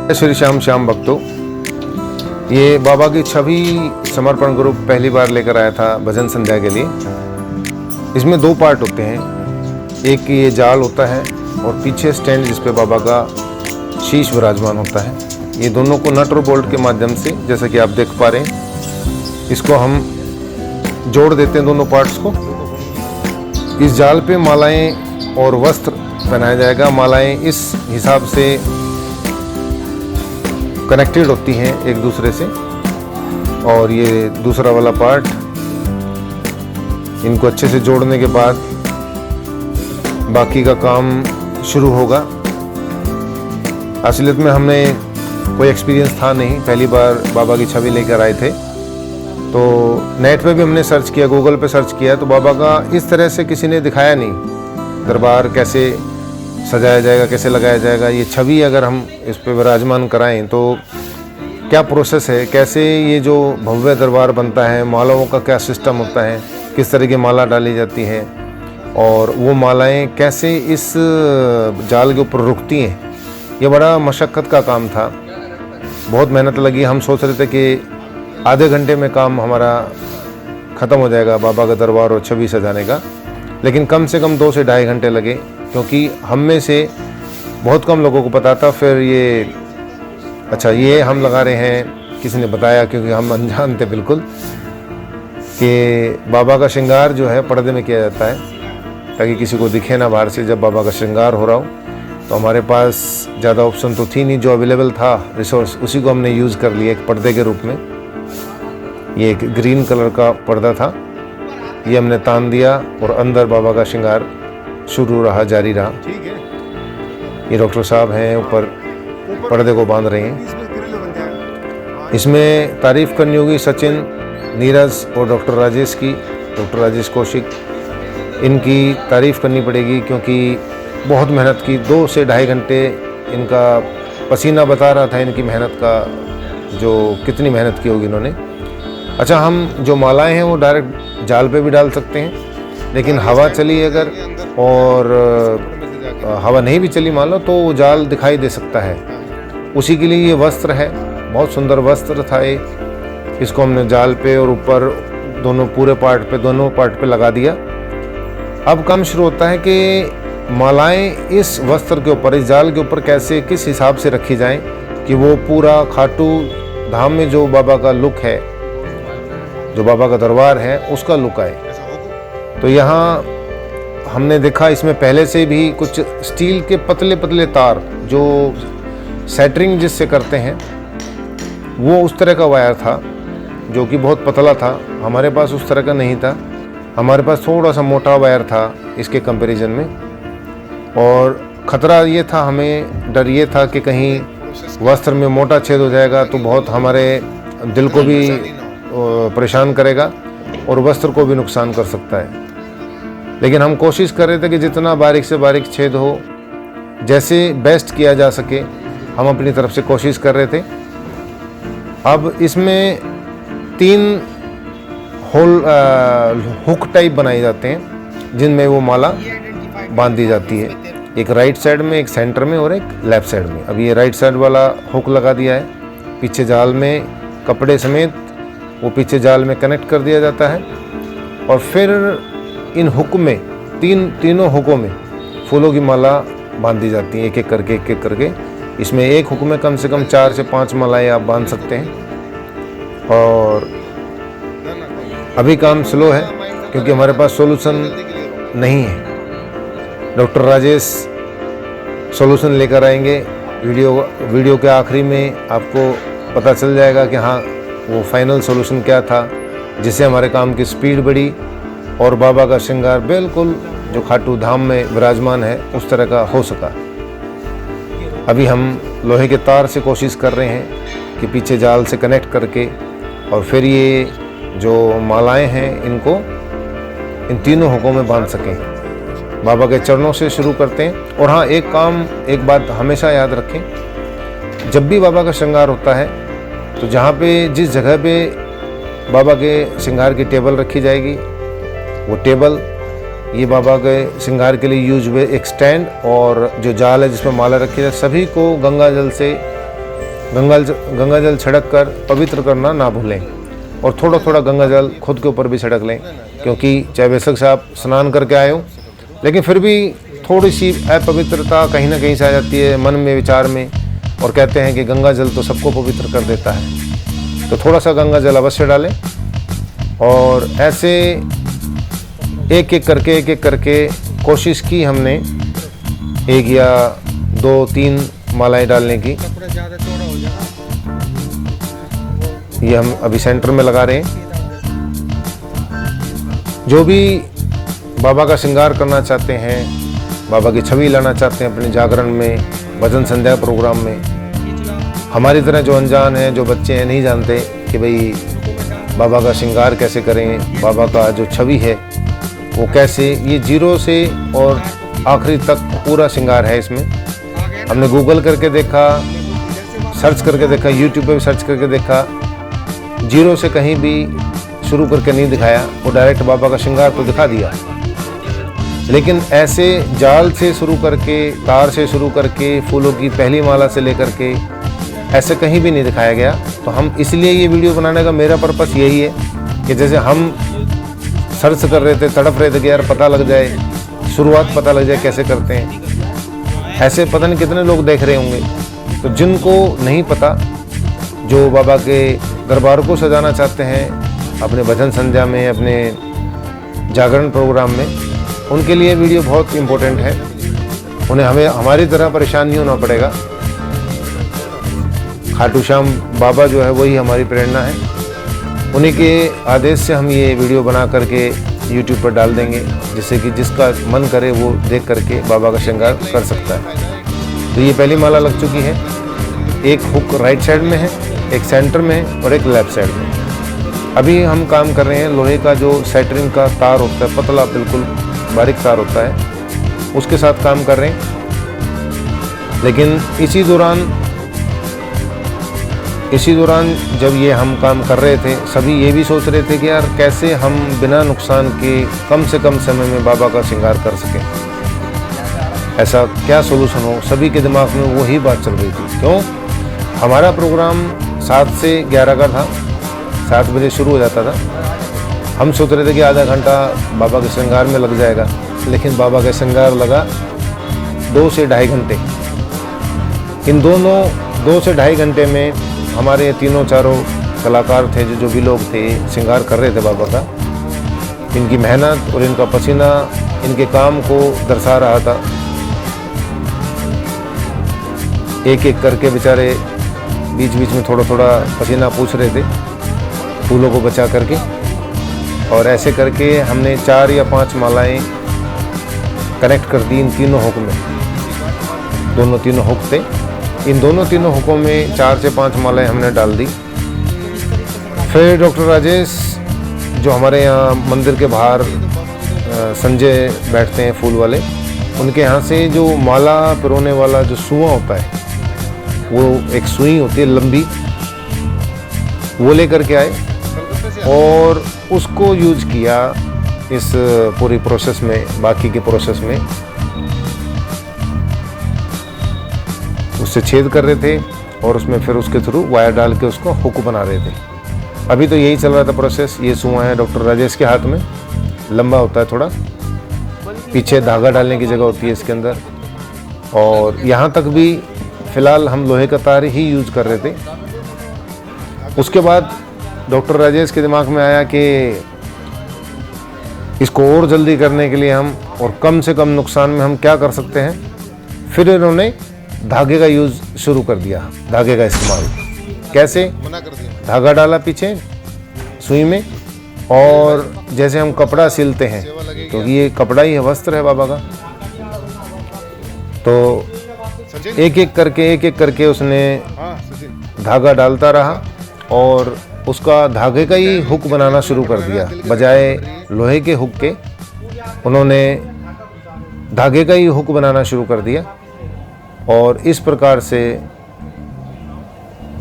श्री श्याम श्याम भक्तों, ये बाबा की छवि समर्पण ग्रुप पहली बार लेकर आया था भजन संध्या के लिए। इसमें 2 पार्ट होते हैं, एक ये जाल होता है और पीछे स्टैंड जिस पे बाबा का शीश विराजमान होता है। ये दोनों को नट और बोल्ट के माध्यम से, जैसा कि आप देख पा रहे हैं, इसको हम जोड़ देते हैं दोनों पार्ट्स को। इस जाल पे मालाएं और वस्त्र पहनाया जाएगा। मालाएं इस हिसाब से कनेक्टेड होती हैं एक दूसरे से, और ये दूसरा वाला पार्ट, इनको अच्छे से जोड़ने के बाद बाकी का काम शुरू होगा। असलियत में हमने कोई एक्सपीरियंस था नहीं, पहली बार बाबा की छवि लेकर आए थे, तो नेट पे भी हमने सर्च किया, गूगल पे सर्च किया, तो बाबा का इस तरह से किसी ने दिखाया नहीं। दरबार कैसे सजाया जाएगा, कैसे लगाया जाएगा, ये छवि अगर हम इस पे विराजमान कराएं तो क्या प्रोसेस है, कैसे ये जो भव्य दरबार बनता है, मालाओं का क्या सिस्टम होता है, किस तरह की माला डाली जाती है और वो मालाएं कैसे इस जाल के ऊपर रुकती हैं, ये बड़ा मशक्क़त का काम था। बहुत मेहनत लगी। हम सोच रहे थे कि आधे घंटे में काम हमारा ख़त्म हो जाएगा बाबा का दरबार और छवि सजाने का, लेकिन कम से कम 2 से ढाई घंटे लगे, क्योंकि हम में से बहुत कम लोगों को पता था। फिर ये अच्छा ये हम लगा रहे हैं, किसी ने बताया, क्योंकि हम अनजान थे बिल्कुल, कि बाबा का श्रृंगार जो है पर्दे में किया जाता है ताकि किसी को दिखे ना बाहर से जब बाबा का श्रृंगार हो रहा हो। तो हमारे पास ज़्यादा ऑप्शन तो थी नहीं, जो अवेलेबल था रिसोर्स उसी को हमने यूज़ कर लिया एक पर्दे के रूप में। ये एक ग्रीन कलर का पर्दा था, ये हमने तान दिया और अंदर बाबा का श्रृंगार शुरू रहा, जारी रहा। ये डॉक्टर साहब हैं ऊपर पर्दे को बांध रहे हैं। इसमें तारीफ़ करनी होगी सचिन, नीरज और डॉक्टर राजेश की, डॉक्टर राजेश कौशिक, इनकी तारीफ़ करनी पड़ेगी, क्योंकि बहुत मेहनत की। 2 से ढाई घंटे इनका पसीना बता रहा था इनकी मेहनत का, जो कितनी मेहनत की होगी इन्होंने। अच्छा, हम जो मालाएं हैं वो डायरेक्ट जाल पे भी डाल सकते हैं, लेकिन हवा चली अगर और हवा नहीं भी चली मान लो तो वो जाल दिखाई दे सकता है। उसी के लिए ये वस्त्र है, बहुत सुंदर वस्त्र था ये। इसको हमने जाल पे और ऊपर दोनों पूरे पार्ट पे, दोनों पार्ट पे लगा दिया। अब काम शुरू होता है कि मालाएं इस वस्त्र के ऊपर, इस जाल के ऊपर कैसे, किस हिसाब से रखी जाएं कि वो पूरा खाटू धाम में जो बाबा का लुक है, जो बाबा का दरबार है, उसका लुक आए। तो यहाँ हमने देखा इसमें पहले से भी कुछ स्टील के पतले पतले तार, जो सेटरिंग जिससे करते हैं, वो उस तरह का वायर था जो कि बहुत पतला था। हमारे पास उस तरह का नहीं था, हमारे पास थोड़ा सा मोटा वायर था इसके कंपैरिजन में। और ख़तरा ये था, हमें डर ये था कि कहीं वस्त्र में मोटा छेद हो जाएगा तो बहुत हमारे दिल को भी परेशान करेगा और वस्त्र को भी नुकसान कर सकता है। लेकिन हम कोशिश कर रहे थे कि जितना बारीक से बारीक छेद हो, जैसे बेस्ट किया जा सके, हम अपनी तरफ से कोशिश कर रहे थे। अब इसमें 3 होल हुक टाइप बनाए जाते हैं, जिनमें वो माला बांध दी जाती है, एक राइट साइड में, एक सेंटर में और एक लेफ्ट साइड में। अब ये राइट साइड वाला हुक लगा दिया है, पीछे जाल में कपड़े समेत वो पीछे जाल में कनेक्ट कर दिया जाता है। और फिर इन हुक में, तीनों हुकों में फूलों की माला बांध दी जाती है, एक एक करके। इसमें एक हुक में कम से कम 4 से 5 मालाएं आप बांध सकते हैं। और अभी काम स्लो है क्योंकि हमारे पास सॉल्यूशन नहीं है। डॉक्टर राजेश सॉल्यूशन लेकर आएंगे। वीडियो के आखिरी में आपको पता चल जाएगा कि हाँ, वो फाइनल सॉल्यूशन क्या था जिससे हमारे काम की स्पीड बढ़ी और बाबा का श्रृंगार बिल्कुल जो खाटू धाम में विराजमान है उस तरह का हो सका। अभी हम लोहे के तार से कोशिश कर रहे हैं कि पीछे जाल से कनेक्ट करके, और फिर ये जो मालाएं हैं इनको इन तीनों हुकों में बांध सकें। बाबा के चरणों से शुरू करते हैं। और हाँ, एक बात हमेशा याद रखें, जब भी बाबा का श्रृंगार होता है तो जहाँ पे, जिस जगह पे बाबा के श्रृंगार की टेबल रखी जाएगी, वो टेबल ये बाबा के श्रृंगार के लिए यूज हुए एक स्टैंड और जो जाल है जिसमें माला रखी जाए, सभी को गंगा जल से गंगा जल छिड़क कर पवित्र करना ना भूलें और थोड़ा थोड़ा गंगा जल खुद के ऊपर भी छिड़क लें, क्योंकि चाहे बेशक से आप स्नान करके आए हो, लेकिन फिर भी थोड़ी सी अपवित्रता कहीं ना कहीं से आ जाती है मन में, विचार में, और कहते हैं कि गंगा जल तो सबको पवित्र कर देता है। तो थोड़ा सा गंगा जल अवश्य डालें और ऐसे एक एक करके कोशिश की हमने 1 या 2-3 मालाएं डालने की। ये हम अभी सेंटर में लगा रहे हैं। जो भी बाबा का श्रृंगार करना चाहते हैं, बाबा की छवि लाना चाहते हैं अपने जागरण में, भजन संध्या प्रोग्राम में, हमारी तरह जो अनजान हैं, जो बच्चे हैं, नहीं जानते कि भाई बाबा का श्रृंगार कैसे करें, बाबा का जो छवि है वो कैसे, ये 0 से और आखिरी तक पूरा श्रृंगार है इसमें। हमने गूगल करके देखा, सर्च करके देखा, यूट्यूब पे भी सर्च करके देखा, 0 से कहीं भी शुरू करके नहीं दिखाया। वो डायरेक्ट बाबा का श्रृंगार तो दिखा दिया, लेकिन ऐसे जाल से शुरू करके, तार से शुरू करके, फूलों की पहली माला से लेकर के ऐसे कहीं भी नहीं दिखाया गया। तो हम इसलिए ये वीडियो बनाने का मेरा पर्पस यही है कि जैसे हम सर्च कर रहे थे, तड़प रहे थे कि यार पता लग जाए, शुरुआत पता लग जाए कैसे करते हैं, ऐसे पता नहीं कितने लोग देख रहे होंगे। तो जिनको नहीं पता, जो बाबा के दरबार को सजाना चाहते हैं अपने भजन संध्या में, अपने जागरण प्रोग्राम में, उनके लिए वीडियो बहुत इम्पोर्टेंट है। उन्हें हमारी तरह परेशान नहीं होना पड़ेगा। खाटू श्याम बाबा जो है वही हमारी प्रेरणा है, उन्हीं के आदेश से हम ये वीडियो बना करके यूट्यूब पर डाल देंगे, जिससे कि जिसका मन करे वो देख करके बाबा का श्रृंगार कर सकता है। तो ये पहली माला लग चुकी है। एक हुक राइट साइड में है, एक सेंटर में है और एक लेफ्ट साइड में। अभी हम काम कर रहे हैं लोहे का जो सेटरिंग का तार होता है, पतला बिल्कुल बारीक तार होता है, उसके साथ काम कर रहे हैं। लेकिन इसी दौरान जब ये हम काम कर रहे थे, सभी ये भी सोच रहे थे कि यार कैसे हम बिना नुकसान के कम से कम समय में बाबा का श्रृंगार कर सकें, ऐसा क्या सोल्यूशन हो। सभी के दिमाग में वही बात चल रही थी। क्यों? हमारा प्रोग्राम 7 से 11 का था, 7 बजे शुरू हो जाता था। हम सोच रहे थे कि आधा घंटा बाबा के श्रृंगार में लग जाएगा, लेकिन बाबा का श्रृंगार लगा 2 से ढाई घंटे। इन दोनों 2 से ढाई घंटे में हमारे तीनों चारों कलाकार थे, जो भी लोग थे श्रृंगार कर रहे थे बाबा का, इनकी मेहनत और इनका पसीना इनके काम को दर्शा रहा था। एक एक करके बेचारे बीच बीच में थोड़ा थोड़ा पसीना पूछ रहे थे फूलों को बचा करके, और ऐसे करके हमने 4 या 5 मालाएं कनेक्ट कर दी इन तीनों हुक में। तीनों हुक थे, इन तीनों हुकों में 4 से 5 मालाएं हमने डाल दी। फिर डॉक्टर राजेश जो हमारे यहाँ मंदिर के बाहर संजय बैठते हैं फूल वाले, उनके यहाँ से जो माला पिरोने वाला जो सुआ होता है, वो एक सुई होती है लंबी, वो लेकर के आए और उसको यूज किया इस पूरी प्रोसेस में, बाकी के प्रोसेस में। उससे छेद कर रहे थे और उसमें फिर उसके थ्रू वायर डाल के उसको हुक बना रहे थे। अभी तो यही चल रहा था प्रोसेस। ये सुआ है डॉक्टर राजेश के हाथ में, लंबा होता है थोड़ा, पीछे धागा डालने की जगह होती है इसके अंदर, और यहाँ तक भी फिलहाल हम लोहे का तार ही यूज कर रहे थे। उसके बाद डॉक्टर राजेश के दिमाग में आया कि इसको और जल्दी करने के लिए हम और कम से कम नुकसान में हम क्या कर सकते हैं। फिर इन्होंने धागे का यूज शुरू कर दिया, धागे का इस्तेमाल। कैसे? धागा डाला पीछे सुई में, और जैसे हम कपड़ा सिलते हैं, क्योंकि ये कपड़ा ही है, वस्त्र है बाबा का, तो एक एक करके उसने धागा डालता रहा और उसका धागे का ही हुक बनाना शुरू कर दिया। बजाय लोहे के हुक के उन्होंने धागे का ही हुक बनाना शुरू कर दिया, और इस प्रकार से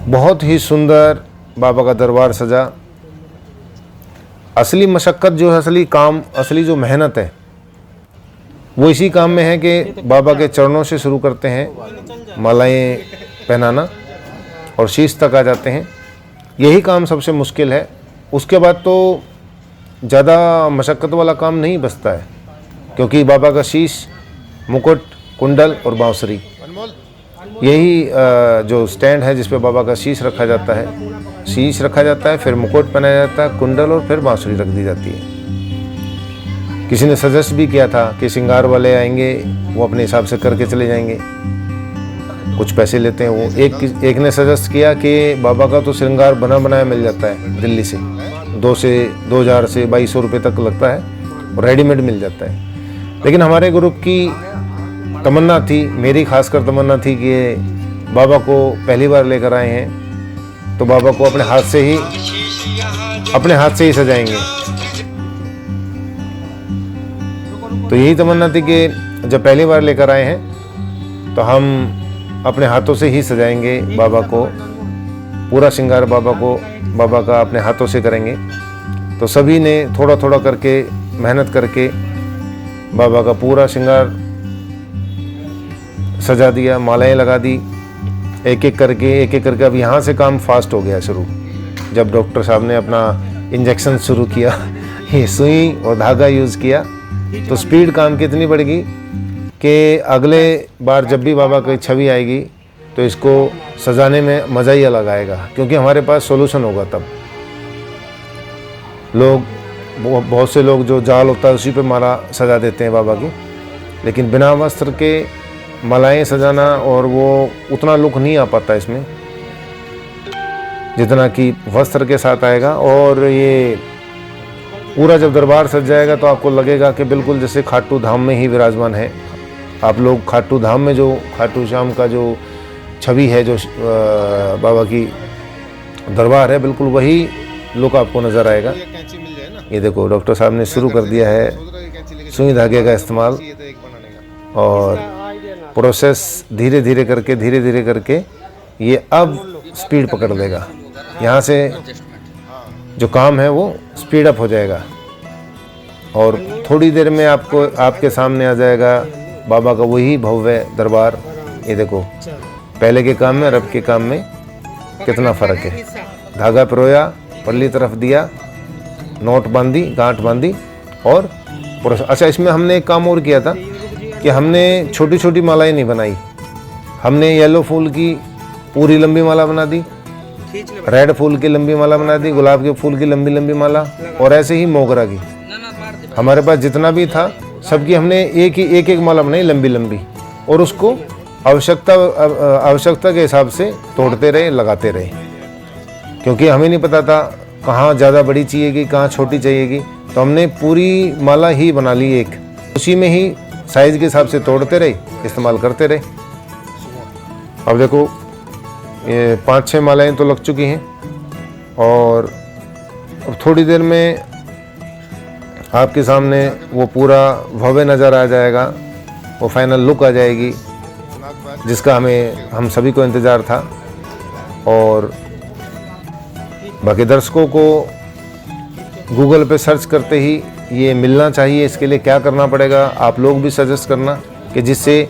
बहुत ही सुंदर बाबा का दरबार सजा। असली मशक्क़त जो है, असली काम, असली जो मेहनत है, वो इसी काम में है कि बाबा के चरणों से शुरू करते हैं मालाएं पहनाना, और शीश तक आ जाते हैं। यही काम सबसे मुश्किल है। उसके बाद तो ज़्यादा मशक्क़त वाला काम नहीं बचता है, क्योंकि बाबा का शीश, मुकुट, कुंडल और बांसुरी, यही जो स्टैंड है जिस पे बाबा का शीश रखा जाता है, शीश रखा जाता है, फिर मुकुट पहनाया जाता है, कुंडल और फिर बांसुरी रख दी जाती है। किसी ने सजेस्ट भी किया था कि श्रृंगार वाले आएंगे, वो अपने हिसाब से करके चले जाएंगे, कुछ पैसे लेते हैं वो। एक ने सजेस्ट किया कि बाबा का तो श्रृंगार बना बनाया मिल जाता है दिल्ली से, 2000 से 2200 रुपये तक लगता है और रेडीमेड मिल जाता है। लेकिन हमारे ग्रुप की तमन्ना थी, मेरी खासकर तमन्ना थी कि बाबा को पहली बार लेकर आए हैं तो बाबा को अपने हाथ से ही सजाएंगे। तो यही तमन्ना थी कि जब पहली बार लेकर आए हैं तो हम अपने हाथों से ही सजाएंगे बाबा को, पूरा श्रृंगार बाबा का अपने हाथों से करेंगे। तो सभी ने थोड़ा थोड़ा करके मेहनत करके बाबा का पूरा श्रृंगार सजा दिया, मालाएं लगा दी, एक एक करके। अब यहाँ से काम फास्ट हो गया शुरू, जब डॉक्टर साहब ने अपना इंजेक्शन शुरू किया, ये सुई और धागा यूज़ किया, तो स्पीड काम की इतनी बढ़ गई कि अगले बार जब भी बाबा की छवि आएगी तो इसको सजाने में मज़ा ही अलग आएगा, क्योंकि हमारे पास सॉल्यूशन होगा। तब बहुत से लोग जो जाल होता है उसी पे माला सजा देते हैं बाबा की, लेकिन बिना वस्त्र के मालाएं सजाना और वो उतना लुक नहीं आ पाता इसमें जितना कि वस्त्र के साथ आएगा। और ये पूरा जब दरबार सज जाएगा तो आपको लगेगा कि बिल्कुल जैसे खाटू धाम में ही विराजमान है। आप लोग खाटू धाम में जो खाटू श्याम का जो छवि है, जो बाबा की दरबार है, बिल्कुल वही लुक आपको नज़र आएगा। ये देखो डॉक्टर साहब ने शुरू कर दिया है सुई धागे का इस्तेमाल, और प्रोसेस धीरे धीरे करके ये अब स्पीड पकड़ लेगा। यहाँ से जो काम है वो स्पीड अप हो जाएगा और थोड़ी देर में आपके सामने आ जाएगा बाबा का वही भव्य दरबार। ये देखो पहले के काम में और अब के काम में कितना फ़र्क है। धागा पिरोया, पल्ली तरफ दिया, नोट बांधी, गांठ बांधी और अच्छा, इसमें हमने एक काम और किया था कि हमने छोटी छोटी मालाएं नहीं बनाई। हमने येलो फूल की पूरी लंबी माला बना दी, रेड फूल की लंबी माला बना दी, गुलाब के फूल की लंबी लंबी माला, और ऐसे ही मोगरा की। हमारे पास जितना भी था सबकी हमने एक माला बनाई लंबी लंबी, और उसको आवश्यकता के हिसाब से तोड़ते रहे, लगाते रहे, क्योंकि हमें नहीं पता था कहाँ ज़्यादा बड़ी चाहिएगी, कहाँ छोटी चाहिएगी। तो हमने पूरी माला ही बना ली एक, उसी में ही साइज़ के हिसाब से तोड़ते रहे, इस्तेमाल करते रहे। अब देखो ये 5-6 मालाएं तो लग चुकी हैं और अब थोड़ी देर में आपके सामने वो पूरा भव्य नज़र आ जाएगा, वो फाइनल लुक आ जाएगी जिसका हम सभी को इंतज़ार था। और बाकी दर्शकों को गूगल पे सर्च करते ही ये मिलना चाहिए। इसके लिए क्या करना पड़ेगा आप लोग भी सजेस्ट करना, कि जिससे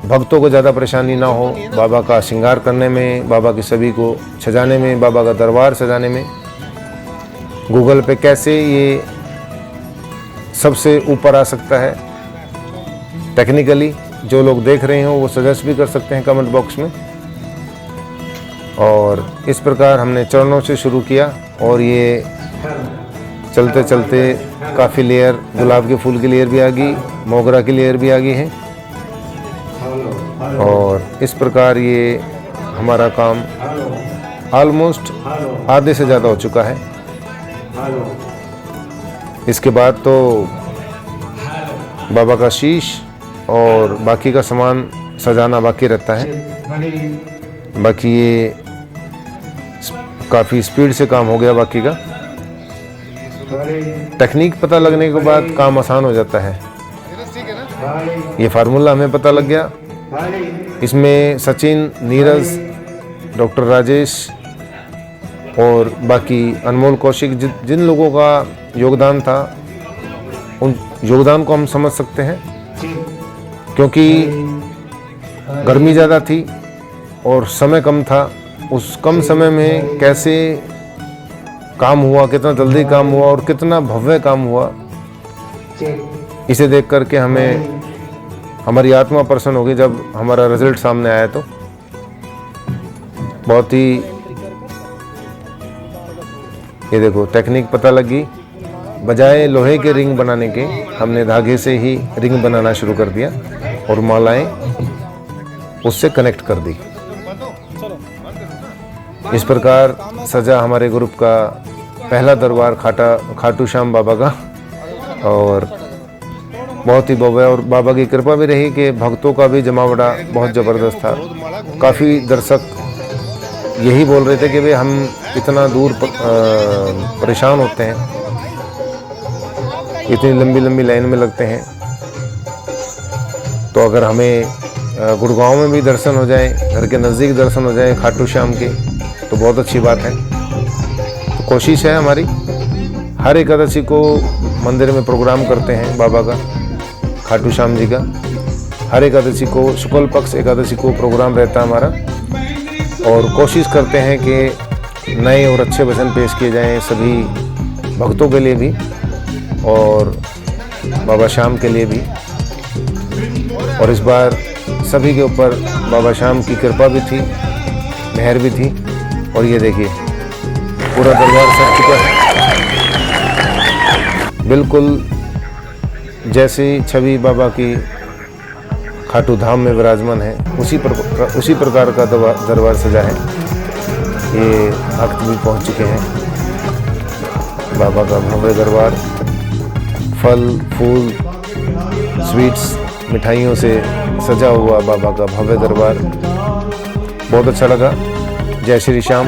भक्तों को ज़्यादा परेशानी ना हो बाबा का श्रृंगार करने में, बाबा की छवि को सजाने में, बाबा का दरबार सजाने में। गूगल पे कैसे ये सबसे ऊपर आ सकता है टेक्निकली, जो लोग देख रहे हो वो सजेस्ट भी कर सकते हैं कमेंट बॉक्स में। और इस प्रकार हमने चरणों से शुरू किया और ये चलते चलते काफ़ी लेयर, गुलाब के फूल की लेयर भी आ गई, मोगरा की लेयर भी आ गई है, और इस प्रकार ये हमारा काम ऑलमोस्ट आधे से ज़्यादा हो चुका है। इसके बाद तो बाबा का शीश और बाकी का सामान सजाना बाकी रहता है। बाकी ये काफ़ी स्पीड से काम हो गया बाकी का। टेक्निक पता लगने के बाद काम आसान हो जाता है। ये फार्मूला हमें पता लग गया। इसमें सचिन, नीरज, डॉक्टर राजेश और बाकी अनमोल कौशिक, जिन लोगों का योगदान था, उन योगदान को हम समझ सकते हैं, क्योंकि गर्मी ज़्यादा थी और समय कम था उस कम समय में कैसे काम हुआ, कितना जल्दी काम हुआ और कितना भव्य काम हुआ, इसे देख करके हमें हमारी आत्मा प्रसन्न होगी। जब हमारा रिजल्ट सामने आया तो बहुत ही, ये देखो टेक्निक पता लगी। बजाय लोहे के रिंग बनाने के हमने धागे से ही रिंग बनाना शुरू कर दिया और मालाएं उससे कनेक्ट कर दी। इस प्रकार सजा हमारे ग्रुप का पहला दरबार खाटू श्याम बाबा का, और बहुत ही भव्य। और बाबा की कृपा भी रही कि भक्तों का भी जमावड़ा बहुत ज़बरदस्त था। काफ़ी दर्शक यही बोल रहे थे कि भाई हम इतना दूर परेशान होते हैं, इतनी लंबी लंबी लाइन में लगते हैं, तो अगर हमें गुड़गांव में भी दर्शन हो जाए, घर के नज़दीक दर्शन हो जाए खाटू श्याम के, तो बहुत अच्छी बात है। तो कोशिश है हमारी, हर एकादशी को मंदिर में प्रोग्राम करते हैं बाबा का, खाटू श्याम जी का। हर एकादशी को, शुक्ल पक्ष एकादशी को प्रोग्राम रहता है हमारा, और कोशिश करते हैं कि नए और अच्छे भजन पेश किए जाएं सभी भक्तों के लिए भी और बाबा श्याम के लिए भी। और इस बार सभी के ऊपर बाबा श्याम की कृपा भी थी, मेहर भी थी। और ये देखिए पूरा दरबार सज चुका है, बिल्कुल जैसी छवि बाबा की खाटू धाम में विराजमान है, उसी प्रकार का दरबार सजा है। ये भक्त भी पहुंच चुके हैं। बाबा का भव्य दरबार, फल फूल स्वीट्स मिठाइयों से सजा हुआ बाबा का भव्य दरबार, बहुत अच्छा लगा। जय श्री श्याम।